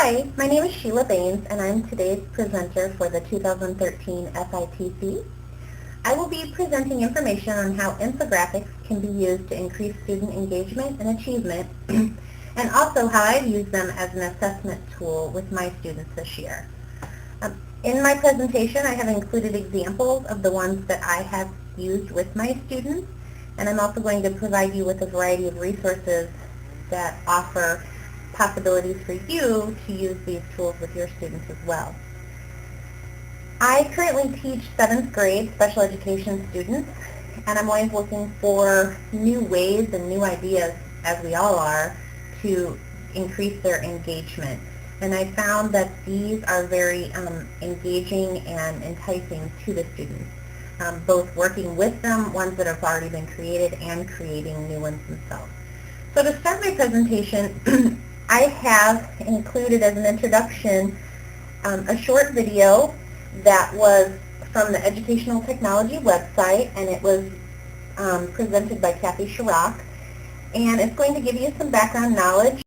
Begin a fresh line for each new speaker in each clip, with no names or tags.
Hi, my name is Sheila Baines, and I'm today's presenter for the 2013 FITC. I will be presenting information on how infographics can be used to increase student engagement and achievement, and also how I've used them as an assessment tool with my students this year. In my presentation, I have included examples of the ones that I have used with my students, and I'm also going to provide you with a variety of resources that offer possibilities for you to use these tools with your students as well. I currently teach 7th grade special education students, and I'm always looking for new ways and new ideas, as we all are, to increase their engagement. And I found that these are very engaging and enticing to the students, both working with them, ones that have already been created, and creating new ones themselves. So to start my presentation, I have included as an introduction a short video that was from the Educational Technology website, and it was presented by Kathy Chirac, and it's going to give you some background knowledge.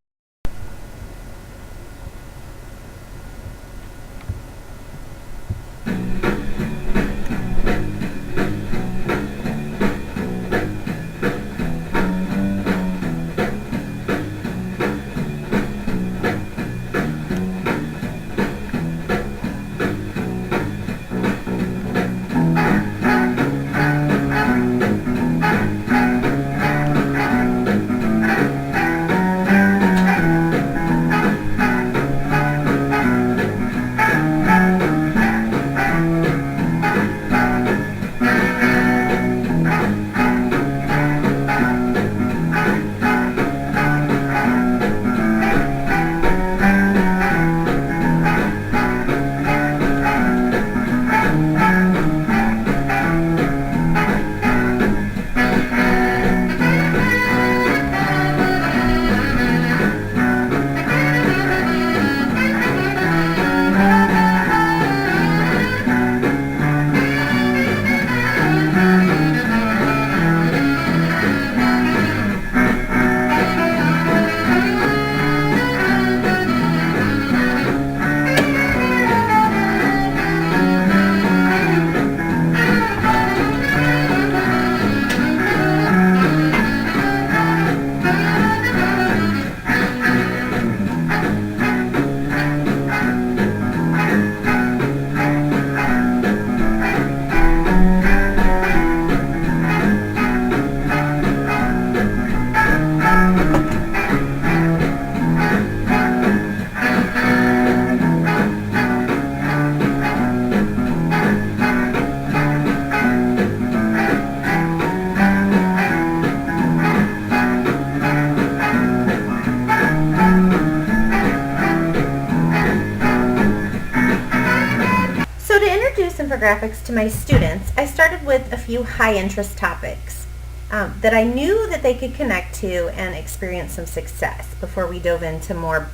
Infographics to my students, I started with a few high-interest topics that I knew that they could connect to and experience some success before we dove into more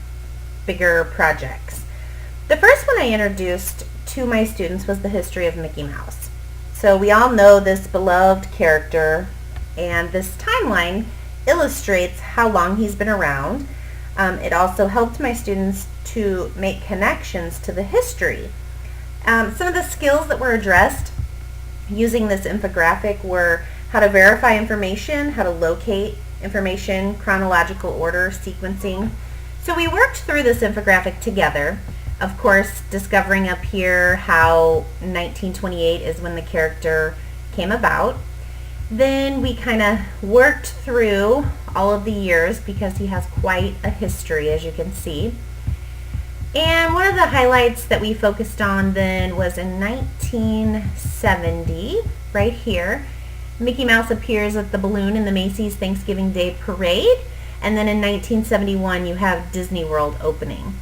bigger projects. The first one I introduced to my students was the history of Mickey Mouse. So we all know this beloved character, and this timeline illustrates how long he's been around. It also helped my students to make connections to the history. Some of the skills that were addressed using this infographic were how to verify information, how to locate information, chronological order, sequencing. So we worked through this infographic together, of course discovering up here how 1928 is when the character came about. Then we kind of worked through all of the years because he has quite a history, as you can see. And one of the highlights that we focused on then was in 1970, right here. Mickey Mouse appears with the balloon in the Macy's Thanksgiving Day Parade. And then in 1971, you have Disney World opening.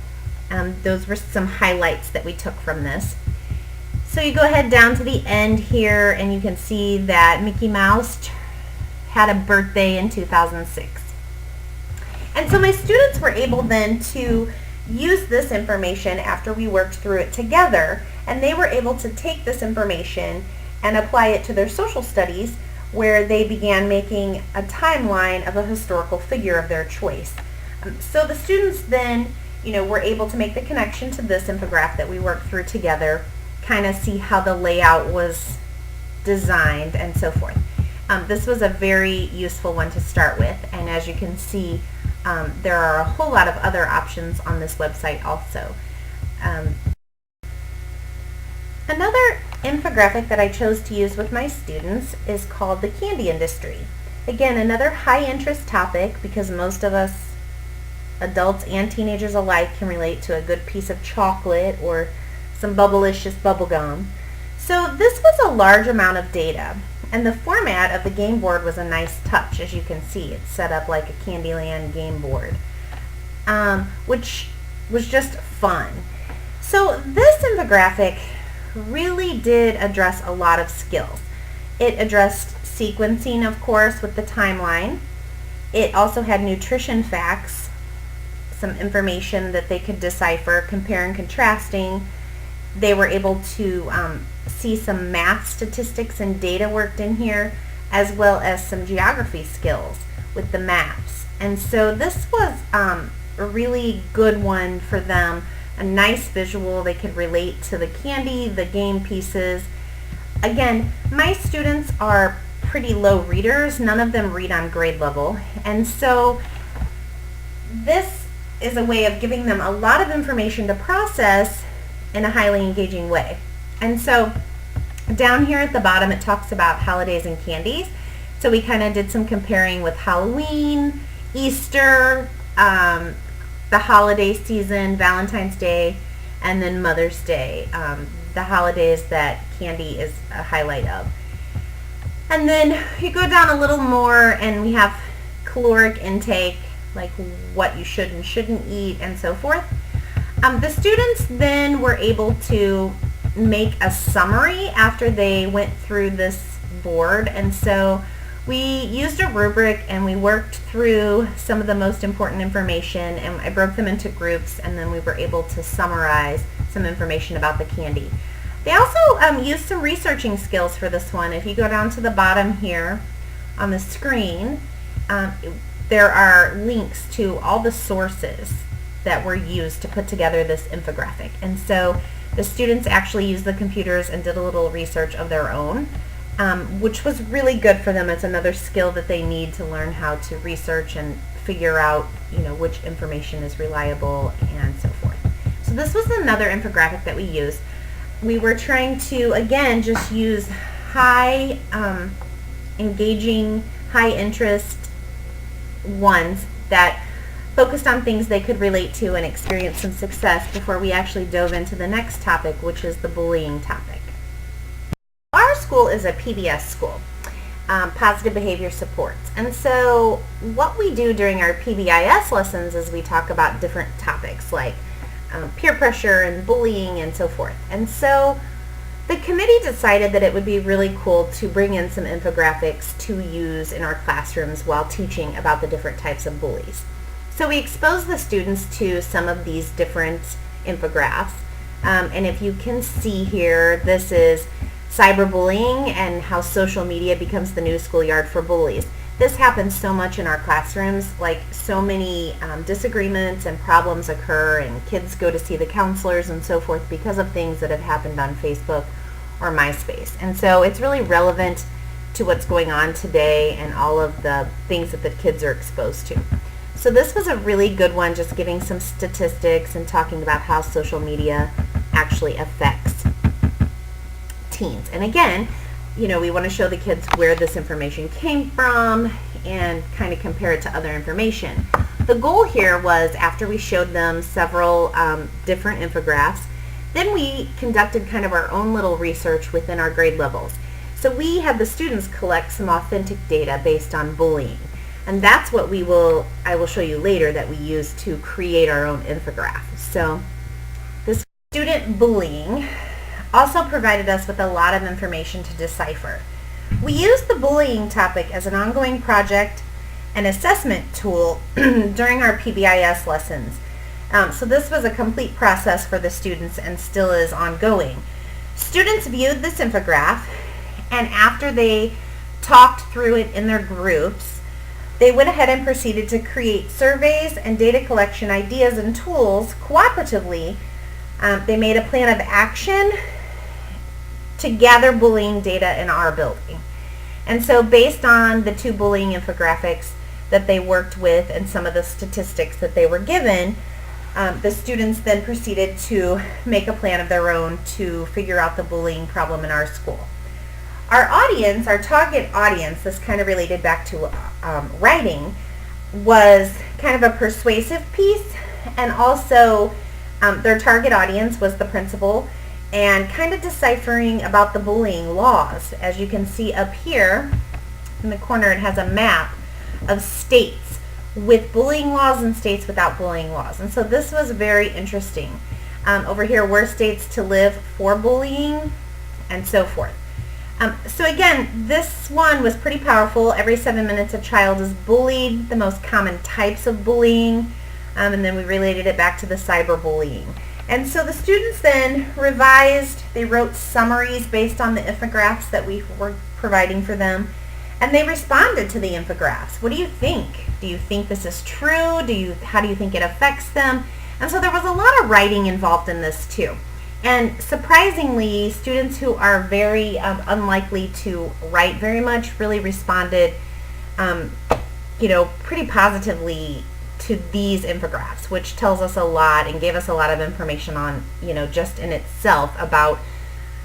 Those were some highlights that we took from this. So you go ahead down to the end here, and you can see that Mickey Mouse had a birthday in 2006. And so my students were able then to use this information after we worked through it together, and they were able to take this information and apply it to their social studies, where they began making a timeline of a historical figure of their choice. So the students then we're able to make the connection to this infographic that we worked through together, kind of see how the layout was designed and so forth. This was a very useful one to start with, and as you can see, there are a whole lot of other options on this website also. Another infographic that I chose to use with my students is called the candy industry. Again, another high interest topic because most of us, adults and teenagers alike, can relate to a good piece of chocolate or some bubblicious bubble gum. So this was a large amount of data, and the format of the game board was a nice touch. As you can see, it's set up like a Candyland game board, which was just fun. So this infographic really did address a lot of skills. It addressed sequencing, of course, with the timeline. It also had nutrition facts, some information that they could decipher, compare and contrasting. They were able to see some math statistics and data worked in here, as well as some geography skills with the maps. And so this was a really good one for them, a nice visual. They could relate to the candy, the game pieces. Again, my students are pretty low readers. None of them read on grade level, and so this is a way of giving them a lot of information to process in a highly engaging way. And so down here at the bottom it talks about holidays and candies. So we kind of did some comparing with Halloween, Easter, the holiday season, Valentine's Day, and then Mother's Day, the holidays that candy is a highlight of. And then you go down a little more and we have caloric intake, like what you should and shouldn't eat and so forth. The students then were able to make a summary after they went through this board, and so we used a rubric and we worked through some of the most important information, and I broke them into groups, and then we were able to summarize some information about the candy. They also used some researching skills for this one. If you go down to the bottom here on the screen, there are links to all the sources that were used to put together this infographic. And so the students actually used the computers and did a little research of their own, which was really good for them. It's another skill that they need to learn how to research and figure out, which information is reliable and so forth. So this was another infographic that we used. We were trying to, again, just use high engaging, high interest ones that focused on things they could relate to and experience some success before we actually dove into the next topic, which is the bullying topic. Our school is a PBS school, Positive Behavior Supports. And so what we do during our PBIS lessons is we talk about different topics like peer pressure and bullying and so forth. And so the committee decided that it would be really cool to bring in some infographics to use in our classrooms while teaching about the different types of bullies. So we exposed the students to some of these different infographics. And if you can see here, this is cyberbullying and how social media becomes the new schoolyard for bullies. This happens so much in our classrooms, like so many disagreements and problems occur, and kids go to see the counselors and so forth because of things that have happened on Facebook or MySpace. And so it's really relevant to what's going on today and all of the things that the kids are exposed to. So this was a really good one, just giving some statistics and talking about how social media actually affects teens. And again, we want to show the kids where this information came from and kind of compare it to other information. The goal here was, after we showed them several different infographics, then we conducted kind of our own little research within our grade levels. So we had the students collect some authentic data based on bullying. And that's what I will show you later, that we use to create our own infograph. So this student bullying also provided us with a lot of information to decipher. We used the bullying topic as an ongoing project and assessment tool during our PBIS lessons. So this was a complete process for the students and still is ongoing. Students viewed this infograph, and after they talked through it in their groups,
they went ahead and proceeded to create surveys and data collection ideas and tools cooperatively. They made a plan of action to gather bullying data in our building. And so based on the 2 bullying infographics that they worked with and some of the statistics that they were given, the students then proceeded to make a plan of their own to figure out the bullying problem in our school. Our audience, our target audience, this kind of related back to writing, was kind of a persuasive piece, and also their target audience was the principal, and kind of deciphering about the bullying laws. As you can see up here in the corner, it has a map of states with bullying laws and states without bullying laws. And so this was very interesting. Over here, were states to live for bullying, and so forth. So again, this one was pretty powerful. Every 7 minutes a child is bullied, the most common types of bullying, and then we related it back to the cyberbullying. And so the students then revised, they wrote summaries based on the infographics that we were providing for them, and they responded to the infographics. What do you think? Do you think this is true? How do you think it affects them? And so there was a lot of writing involved in this too. And surprisingly, students who are very unlikely to write very much really responded, pretty positively to these infographics, which tells us a lot and gave us a lot of information on, just in itself about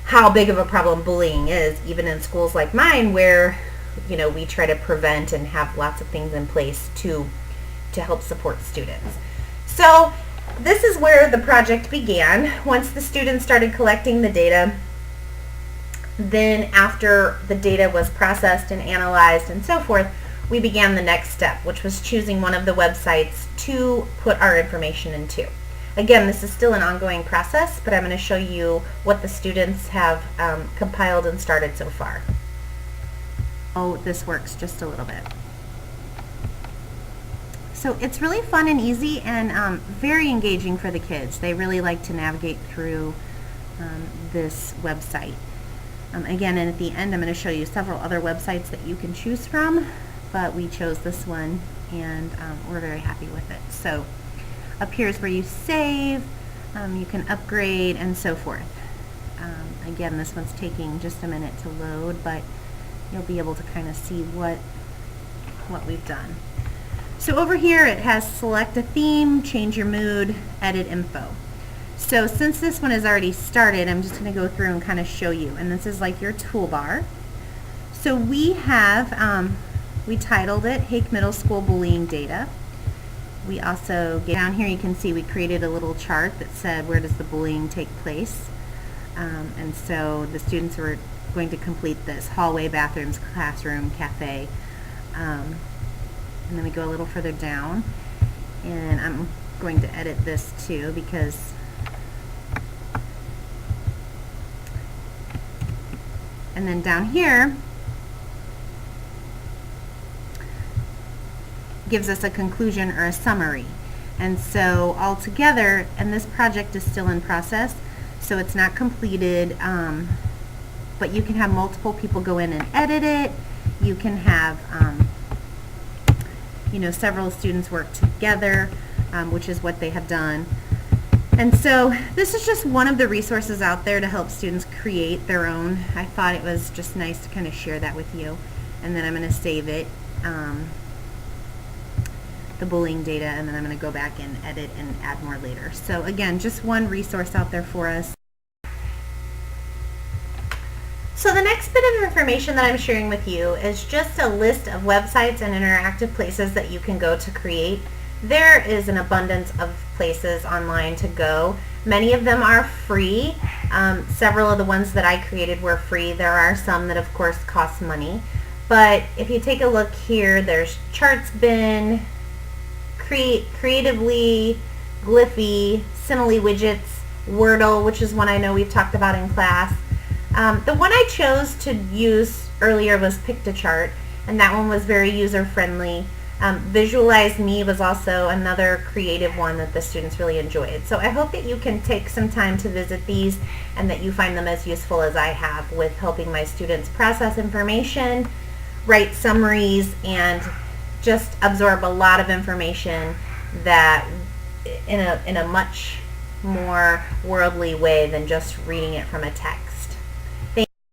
how big of a problem bullying is, even in schools like mine where, we try to prevent and have lots of things in place to help support students. So this is where the project began. Once the students started collecting the data, then after the data was processed and analyzed and so forth, we began the next step, which was choosing one of the websites to put our information into. Again, this is still an ongoing process, but I'm going to show you what the students have compiled and started so far. Oh, this works just a little bit. So it's really fun and easy and very engaging for the kids. They really like to navigate through this website. Again, and at the end I'm going to show you several other websites that you can choose from, but we chose this one and we're very happy with it. So up here is where you save, you can upgrade, and so forth. Again, this one's taking just a minute to load, but you'll be able to kind of see what we've done. So over here it has select a theme, change your mood, edit info. So since this one is already started, I'm just going to go through and kind of show you. And this is like your toolbar. So we have, we titled it Hake Middle School Bullying Data. We also, down here you can see we created a little chart that said where does the bullying take place. And so the students were going to complete this: hallway, bathrooms, classroom, cafe. And then we go a little further down, and I'm going to edit this too because and then down here gives us a conclusion or a summary. And so all together, and this project is still in process, so it's not completed, but you can have multiple people go in and edit it. You can have several students work together, which is what they have done. And so this is just one of the resources out there to help students create their own. I thought it was just nice to kind of share that with you. And then I'm going to save it, the bullying data, and then I'm going to go back and edit and add more later. So again, just one resource out there for us. So the next bit of information that I'm sharing with you is just a list of websites and interactive places that you can go to create. There is an abundance of places online to go. Many of them are free. Several of the ones that I created were free. There are some that of course cost money. But if you take a look here, there's Chartsbin, Creatively, Glyphy, Simile Widgets, Wordle, which is one I know we've talked about in class. The one I chose to use earlier was Pictochart, and that one was very user-friendly. Visualize Me was also another creative one that the students really enjoyed. So I hope that you can take some time to visit these and that you find them as useful as I have with helping my students process information, write summaries, and just absorb a lot of information that in a much more worldly way than just reading it from a text.